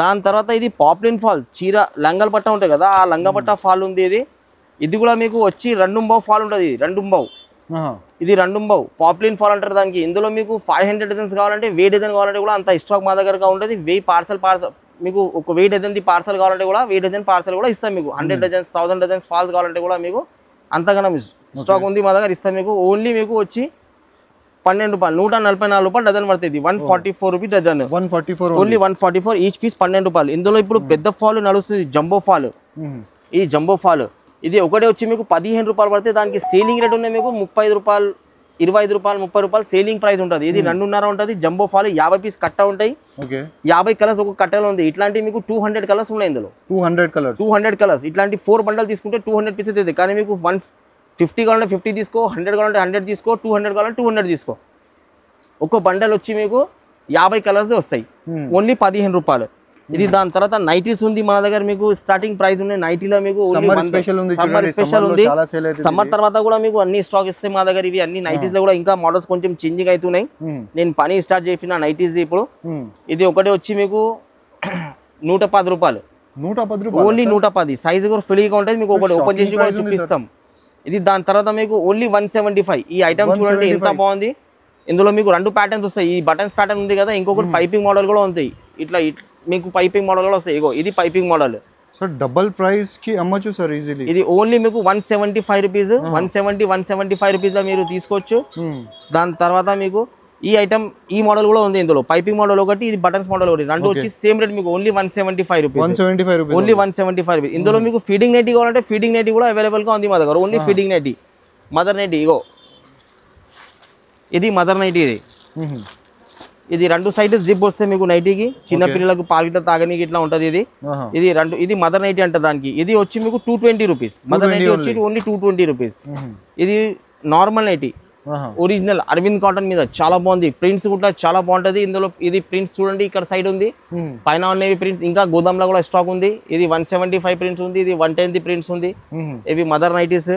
దాని తర్వాత ఇది పాప్లిన్ ఫాల్, చీర లంగల్ పట్ట ఉంటాయి కదా, ఆ లంగ పట్ట ఫాల్ ఉంది. ఇది కూడా మీకు వచ్చి 2 ఫాల్ ఉంటుంది. 2 ఇది 2 పాప్లిన్ ఫాల్ అంటారు దానికి. ఇందులో మీకు 500 డజన్స్ కావాలంటే 1000 డజన్ కావాలంటే కూడా అంత స్టాక్ మా దగ్గరగా ఉంటుంది. 1000 పార్సల్ మీకు ఒక 1000 డజన్ది పార్సల్ కావాలంటే కూడా 1000 డజన్ పార్సల్ కూడా ఇస్తాం మీకు. 100 డజన్స్ 1000 డజన్స్ ఫాల్స్ కావాలంటే కూడా మీకు అంతగానో స్టాక్ ఉంది మా దగ్గర, ఇస్తాం మీకు. ఓన్లీ మీకు వచ్చి 12 రూపాయలు 144 రూపాయలు డజన్ పడుతుంది 144 rupees dozen 144 only 144 each piece 12 రూపాయలు ఇందులో ఇప్పుడు పెద్ద ఫాల్ నడుస్తుంది జంబో ఫాల్ ఈ జంబో ఫాల్ ఇది ఒకటే వచ్చి మీకు 15 రూపాయలు పడితే దానికి సేలింగ్ రేట్ ఉన్నాయి మీకు 35 రూపాయలు 25 రూపాయలు 30 రూపాయలు సేలింగ్ ప్రైస్ ఉంటుంది ఇది 2.5 ఉంటుంది జంబో ఫాల్ 50 పీస్ కట్ట ఉంటాయి 50 కలర్స్ ఒక కట్టలో ఉంది ఇట్లాంటి మీకు 200 కలర్స్ ఉన్నాయి ఇందులో 200 కలర్స్ ఇట్లాంటి 4 బండల్ తీసుకుంటే 200 పీసెస్ అవుతుంది కానీ మీకు 150 కావాలంటే 50 తీసుకో 100 కావాలంటే 100 తీసుకో 200 కావాలంటే 200 తీసుకో ఒక బండల్ వచ్చి మీకు 50 కలర్స్ వస్తాయి ఓన్లీ 15 రూపాయలు ఇది దాని తర్వాత నైటీస్ ఉంది మన దగ్గర మీకు స్టార్టింగ్ ప్రైస్ ఉన్నాయి నైటీలో మీకు సమ్మర్ స్పెషల్ ఉంది సమ్మర్ తర్వాత కూడా మీకు అన్ని స్టాక్ ఇస్తాయి మా దగ్గర ఇవి అన్ని నైటీస్ లో కూడా ఇంకా మోడల్స్ కొంచెం చేంజింగ్ అవుతున్నాయి నేను పని స్టార్ట్ చేసిన నైటీస్ ఇప్పుడు ఇది ఒకటి వచ్చి మీకు 110 రూపాయలు ఓన్లీ 110 సైజ్ కూడా ఫ్రీగా ఉంటుంది మీకు ఒకటి ఓపెన్ చేసి కూడా చూపిస్తాం ఇది దాని తర్వాత మీకు ఓన్లీ 175 ఈ ఐటమ్ చూడండి ఎంత బాగుంది ఇందులో మీకు 2 ప్యాటర్న్స్ వస్తాయి ఈ బటన్స్ ప్యాటర్న్ ఉంది కదా ఇంకొకటి పైపింగ్ మోడల్ కూడా ఉంటాయి ఇట్లా మీకు పైపింగ్ మోడల్ కూడా వస్తాయి ఇగో ఇది piping model sir double price కి అమ్మొచ్చు సార్ ఈజీలీ ఇది ఓన్లీ మీకు 175 రూపీస్ 175 రూపీస్ లో మీరు తీసుకోవచ్చు దాని తర్వాత మీకు ఈ ఐటమ్ ఈ మోడల్ కూడా ఉంది ఇందులో పైపింగ్ మోడల్ ఒకటి ఇది బటన్స్ మోడల్ ఒకటి రెండు వచ్చి సేమ్ రేట్ మీకు ఓన్లీ 175 రూపీస్ ఓన్లీ 175 రూపీస్ ఇందులో మీకు ఫీడింగ్ నైటీ కావాలంటే ఫీడింగ్ నైటీ కూడా అవైలబుల్ గా ఉంది మా దగ్గర only feeding nighty mother nighty ఇగో ఇది మదర్ నైటీ ఇది 2 సైడ్ జిప్ వస్తే మీకు నైటీకి చిన్న పిల్లలకు పాలగిట తాగనీకి ఇట్లా ఉంటుంది ఇది మదర్ నైటీ అంటే దానికి ఇది వచ్చి మీకు 220 రూపీస్ మదర్ నైటీ వచ్చి ఓన్లీ 220 రూపీస్ ఇది normal nightie original Arvind cotton మీద చాలా బాగుంది ప్రింట్స్ కూడా చాలా బాగుంటది ఇందులో ఇది ప్రింట్స్ చూడండి ఇక్కడ సైడ్ ఉంది పైన ఉన్నవి ప్రింట్స్ ఇంకా గోదాంలో కూడా స్టాక్ ఉంది ఇది 175 ప్రింట్స్ ఉంది ఇది 110 ప్రింట్స్ ఉంది ఇవి మదర్ నైటీస్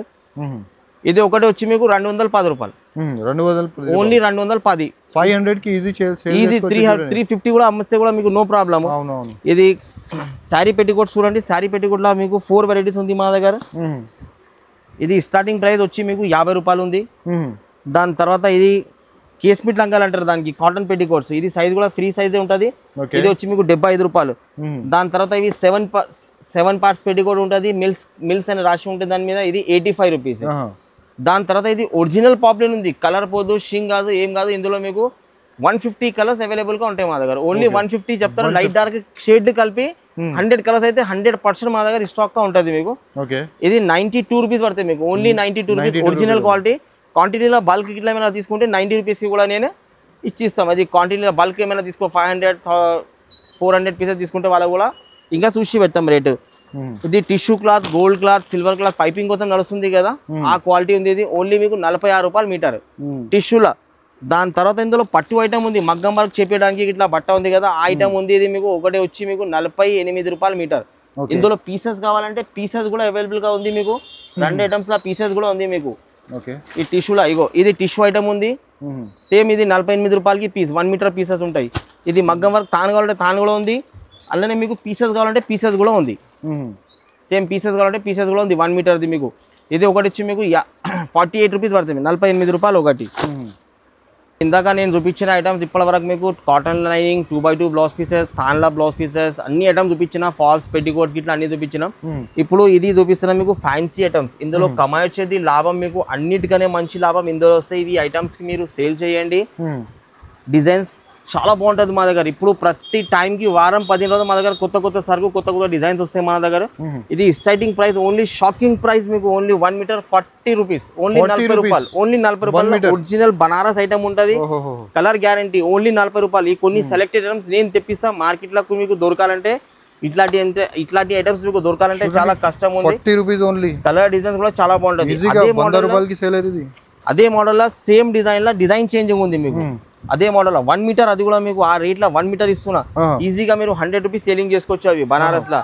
ఇది ఒకటి వచ్చి మీకు 210 రూపాయలు ఓన్లీ 210 500 కి ఈజీ 350 కూడా అమ్మిస్తే కూడా మీకు నో ప్రాబ్లమ్ ఇది శారీ పెట్టికోట్ చూడండి శారీ పెట్టికోట్ లో మీకు 4 వెరైటీస్ ఉంది మా దగ్గర ఇది స్టార్టింగ్ ప్రైస్ వచ్చి మీకు 50 రూపాయలు ఉంది దాని తర్వాత ఇది కేస్మిట్ లంగాలు అంటారు దానికి కాటన్ పెట్టికోట్స్ ఇది సైజ్ కూడా ఫ్రీ సైజే ఉంటుంది ఇది వచ్చి మీకు 75 రూపాయలు దాని తర్వాత ఇవి 7 పార్ట్స్ పెట్టికోట్ ఉంటుంది మిల్స్ అని రాసి ఉంటుంది దాని మీద ఇది 85 రూపీస్ దాని తర్వాత ఇది ఒరిజినల్ పాపులర్ ఉంది కలర్ పోదు షింగ్ కాదు ఏం కాదు ఇందులో మీకు 150 కలర్స్ అవైలబుల్ గా ఉంటాయి మా దగ్గర ఓన్లీ 150 చెప్తారు లైట్ డార్క్ షేడ్ కలిపి 100 కలర్స్ అయితే 100% మా దగ్గర స్టాక్ గా ఉంటుంది మీకు ఇది 92 రూపీస్ పడుతుంది మీకు ఓన్లీ 92 రూపీస్ ఒరిజినల్ క్వాంటిటీలో బల్క్ ఇట్లా ఏమైనా తీసుకుంటే 90 రూపీస్ కూడా నేను ఇచ్చిస్తాం అది క్వాంటిటీలో బల్క్ ఏమైనా తీసుకో 500 400 పీసెస్ తీసుకుంటే వాళ్ళకు కూడా ఇంకా చూసి పెడతాం రేటు ఇది tissue cloth gold cloth silver cloth piping కోసం నడుస్తుంది కదా ఆ క్వాలిటీ ఉంది ఇది ఓన్లీ మీకు 46 రూపాయలు మీటర్ టిష్యూలా దాని తర్వాత ఇందులో పట్టు ఐటమ్ ఉంది మగ్గం వర్క్ చేపించడానికి ఇట్లా బట్ట ఉంది కదా ఆ ఐటమ్ ఉంది ఇది మీకు ఒకటి వచ్చి మీకు 48 రూపాయలు మీటర్ ఇందులో పీసెస్ కావాలంటే పీసెస్ కూడా అవైలబుల్ గా ఉంది మీకు 2 ఐటమ్స్ లా పీసెస్ కూడా ఉంది మీకు ఈ టిష్యూలా ఇగో ఇది టిష్యూ ఐటమ్ ఉంది సేమ్ ఇది 48 రూపాయలకి పీస్ 1 మీటర్ పీసెస్ ఉంటాయి ఇది మగ్గం వర్క్ తాను కావాలంటే తాను కూడా ఉంది అలానే మీకు పీసెస్ కావాలంటే పీసెస్ కూడా ఉంది సేమ్ పీసెస్ కావాలంటే పీసెస్ కూడా ఉంది 1 మీటర్ది మీకు ఇది ఒకటి వచ్చి మీకు 48 రూపీస్ పడుతుంది 48 రూపాయలు ఒకటి ఇందాక నేను చూపించిన ఐటమ్స్ ఇప్పటి వరకు మీకు cotton lining 2x2 blouse pieces Tanla blouse pieces అన్ని ఐటమ్స్ చూపించిన ఫాల్స్ పెట్టికోట్స్ గిట్లా అన్ని చూపించినాం ఇప్పుడు ఇది చూపిస్తున్నా మీకు ఫ్యాన్సీ ఐటమ్స్ ఇందులో కమాయి వచ్చేది లాభం మీకు అన్నిటికనే మంచి లాభం ఇందులో వస్తే ఇవి ఐటమ్స్ కి మీరు సేల్ చేయండి డిజైన్స్ చాలా బాగుంటుంది మా దగ్గర ఇప్పుడు ప్రతి టైంకి వారం 10 రోజులు మా దగ్గర కొత్త సరుకు కొత్త డిజైన్స్ వస్తాయి మన దగ్గర ఇది starting price only shocking price మీకు ఓన్లీ 1 మీటర్ 40 రూపీస్ ఓన్లీ 40 రూపాయలు ఓన్లీ 40 రూపాయలు ఒరిజినల్ బనారస్ ఐటమ్ ఉంటుంది కలర్ గ్యారంటీ ఓన్లీ 40 రూపాయలు ఈ కొన్ని సెలెక్టెడ్ ఐటమ్స్ నేను తెప్పిస్తా మార్కెట్ లో మీకు దొరకాలంటే ఇట్లాంటి ఐటమ్స్ మీకు దొరకాలంటే చాలా కష్టం ఉంది 40 రూపాయస్ ఓన్లీ కలర్ డిజైన్స్ కూడా చాలా బాగుంటుంది అదే మోడల్ లో సేమ్ డిజైన్ లో డిజైన్ చేంజింగ్ ఉంది మీకు అదే మోడల్ 1 మీటర్ అది కూడా మీకు ఆ రేట్ లో 1 మీటర్ ఇస్తున్నా ఈజీగా మీరు 100 రూపీస్ సేలింగ్ చేసుకోవచ్చు అవి బనారస్ లా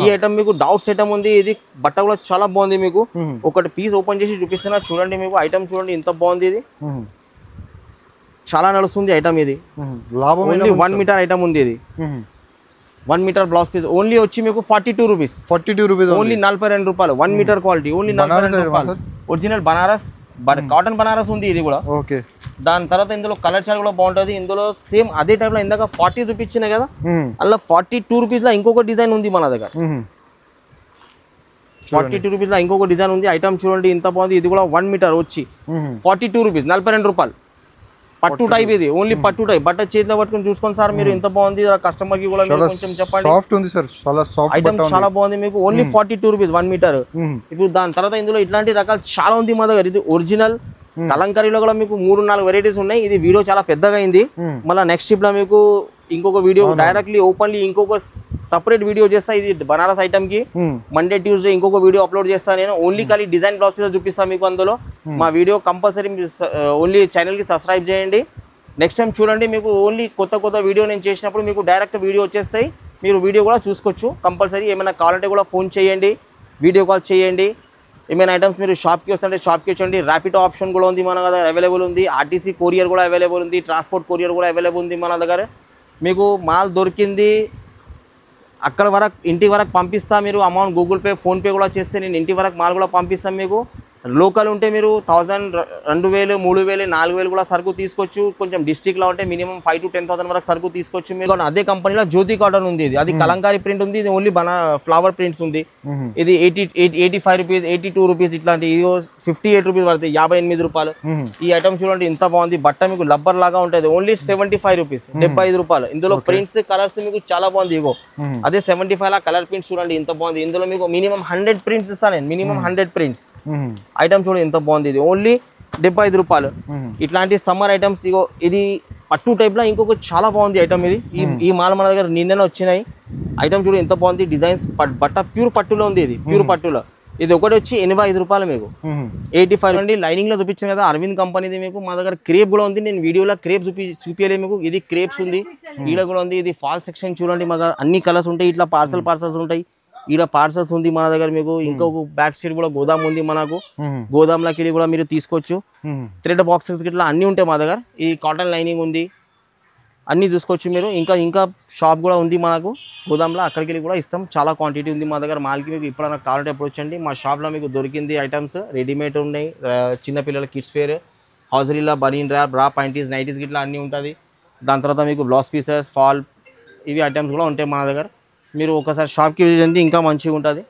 ఈ ఐటమ్ మీకు డౌట్స్ ఐటమ్ ఉంది ఇది బట్ట కూడా చాలా బాగుంది మీకు ఒకటి పీస్ ఓపెన్ చేసి చూపిస్తున్నా చూడండి మీకు ఐటమ్ చూడండి ఎంత బాగుంది ఇది చాలా నడుస్తుంది ఐటమ్ ఇది ఓన్లీ 1 మీటర్ ఐటమ్ ఉంది ఇది 1 మీటర్ బ్లౌజ్ పీస్ ఓన్లీ వచ్చి మీకు 42 రూపీస్ ఓన్లీ 42 రూపాయలు 1 మీటర్ క్వాలిటీ ఓన్లీ 42 రూపాయలు ఒరిజినల్ బనారస్ కాటన్ బనారస్ ఉంది ఇది కూడా దాని తర్వాత ఇందులో కలర్ చార్ట్ కూడా బాగుంటుంది ఇందులో సేమ్ అదే టైప్ లో ఇందాక 40 చూపించిన కదా అలా 42 రూపీస్ లో ఇంకొక డిజైన్ ఉంది మన దగ్గర 42 రూపీస్ లో ఇంకొక డిజైన్ ఉంది ఐటమ్ చూడండి ఇంత బాగుంది ఇది కూడా 1 మీటర్ వచ్చి 42 రూపీస్ 42 రూపాయలు పట్టు టైప్ ఇది, ఓన్లీ పట్టు టైప్. బట్ట చేతిలో పట్టుకొని చూసుకోండి సార్ మీరు, ఎంత బాగుంది. కస్టమర్ కి కూడా మీరు కొంచెం చెప్పండి. సాఫ్ట్ ఉంది సార్, చాలా సాఫ్ట్ ఐటమ్ చాలా బాగుంది మీకు. Only 42 rupees 1 metre. ఇప్పుడు దాని తర్వాత ఇందులో ఇట్లాంటి రకాలు చాలా ఉంది మా దగ్గర. ఇది ఒరిజినల్ కలంకారీలో కూడా మీకు 3-4 వెరైటీస్ ఉన్నాయి. ఇది వీడియో చాలా పెద్దగా అయింది. మళ్ళీ నెక్స్ట్ ట్రిప్ లో మీకు ఇంకొక వీడియో డైరెక్ట్లీ ఓపెన్లీ ఇంకొక సపరేట్ వీడియో చేస్తా. ఇది బనారస్ ఐటమ్ కి మండే ట్యూస్డే ఇంకొక వీడియో అప్లోడ్ చేస్తాను నేను. ఓన్లీ ఖాళీ డిజైన్ బ్లౌజ్ పీస్ చూపిస్తాను మీకు. అందులో మా వీడియో కంపల్సరీ ఓన్లీ ఛానల్ కి సబ్స్క్రైబ్ చేయండి. నెక్స్ట్ టైం చూడండి, మీకు ఓన్లీ కొత్త వీడియో నేను చేసినప్పుడు మీకు డైరెక్ట్ వీడియో వచ్చేస్తాయి. మీరు వీడియో కూడా చూసుకోవచ్చు. కంపల్సరీ ఏమైనా కావాలంటే కూడా ఫోన్ చేయండి, వీడియో కాల్ చేయండి. ఏమైనా ఐటమ్స్ మీరు షాప్కి వస్తుంటే షాప్కి వచ్చండి. ర్యాపిడో ఆప్షన్ కూడా ఉంది మన దగ్గర అవైలబుల్ ఉంది. ఆర్టీసీ కొరియర్ కూడా అవైలబుల్ ఉంది. ట్రాన్స్పోర్ట్ కొరియర్ కూడా అవైలబుల్ ఉంది మన దగ్గర. మీకు మాల్ దొరికింది అక్కడ వరకు ఇంటి వరకు పంపిస్తా. మీరు అమౌంట్ గూగుల్ పే ఫోన్పే కూడా చేస్తే నేను ఇంటి వరకు మాల్ కూడా పంపిస్తాను మీకు. లోకల్ ఉంటే మీరు 1000, 2000, 3000, 4000 కూడా సరుకు తీసుకోవచ్చు. కొంచెం డిస్ట్రిక్ట్లో ఉంటే మినిమం 5 to 10,000 వరకు సరుకు తీసుకోవచ్చు మీరు. అదే కంపెనీలో జ్యోతి కాటన్ ఉంది. అది కలంకారీ ప్రింట్ ఉంది. ఇది ఓన్లీ ఫ్లవర్ ప్రింట్స్ ఉంది. ఇది 85 రూపీస్, 82 రూపీస్ ఇట్లాంటి. ఇది 58 రూపీస్ పడుతుంది, 58 రూపాయలు. ఈ ఐటమ్ చూడండి ఎంత బాగుంది. బట్ట మీకు లబ్బర్ లాగా ఉంటుంది. ఓన్లీ 75 రూపీస్, 75 రూపాయలు. ఇందులో ప్రింట్స్ కలర్స్ మీకు చాలా బాగుంది. ఇగో అదే 75 లా కలర్ ప్రింట్స్ చూడండి ఎంత బాగుంది. ఇందులో మీకు మినిమం 100 ప్రింట్స్ ఇస్తాను నేను. Minimum 100 prints. ఐటమ్ చూడండి ఎంత బాగుంది. ఇది ఓన్లీ 75 రూపాయలు. ఇట్లాంటి సమ్మర్ ఐటమ్స్. ఇగో ఇది పట్టు టైప్ లో ఇంకొక చాలా బాగుంది ఐటమ్. ఇది ఈ మాల్ మన దగ్గర నిన్ననే వచ్చినాయి. ఐటమ్ చూడండి ఎంత బాగుంది. డిజైన్స్ బట్ట ప్యూర్ పట్టులో ఉంది. ఇది ప్యూర్ పట్టులో. ఇది ఒకటి వచ్చి 85 రూపాయలు మీకు. 85 అండి. లైనింగ్ లో చూపించాను కదా అరవింద్ కంపెనీది. మీకు మా దగ్గర క్రేప్ కూడా ఉంది. నేను వీడియోలో క్రేప్ చూపించలేదు మీకు. ఇది క్రేప్స్ ఉంది. ఈడ కూడా ఉంది. ఇది ఫాల్ సెక్షన్ చూడండి. మా దగ్గర అన్ని కలర్స్ ఉంటాయి. ఇట్లా పార్సల్స్ ఉంటాయి. ఈడ పార్సల్స్ ఉంది మన దగ్గర. మీకు ఇంకొక బ్యాక్ సైడ్ కూడా గోదాం ఉంది మనకు. గోదాంలోకి కూడా మీరు తీసుకోవచ్చు. థ్రెడ్ బాక్సెస్ ఇట్లా అన్ని ఉంటాయి మా దగ్గర. ఈ కాటన్ లైనింగ్ ఉంది, అన్నీ చూసుకోవచ్చు మీరు. ఇంకా షాప్ కూడా ఉంది మనకు గోదాంలో. అక్కడికి వెళ్ళి కూడా ఇస్తాం. చాలా క్వాంటిటీ ఉంది మా దగ్గర మాల్కి. మీకు ఎప్పుడైనా కావాలంటే ఎప్పుడు వచ్చండి. మా షాప్లో మీకు దొరికింది ఐటమ్స్ రెడీమేడ్ ఉన్నాయి. చిన్నపిల్లల కిడ్స్ వేర్, హౌజరీలా, బనీన్ ర్యాప్, రా ప్యాంటీస్, నైటీస్ ఇట్లా అన్నీ ఉంటుంది. దాని తర్వాత మీకు బ్లౌజ్ పీసెస్, ఫాల్ ఇవి ఐటమ్స్ కూడా ఉంటాయి మన దగ్గర. మీరు ఒకసారి షాప్కి వెళ్ళండి, ఇంకా మంచిగా ఉంటుంది.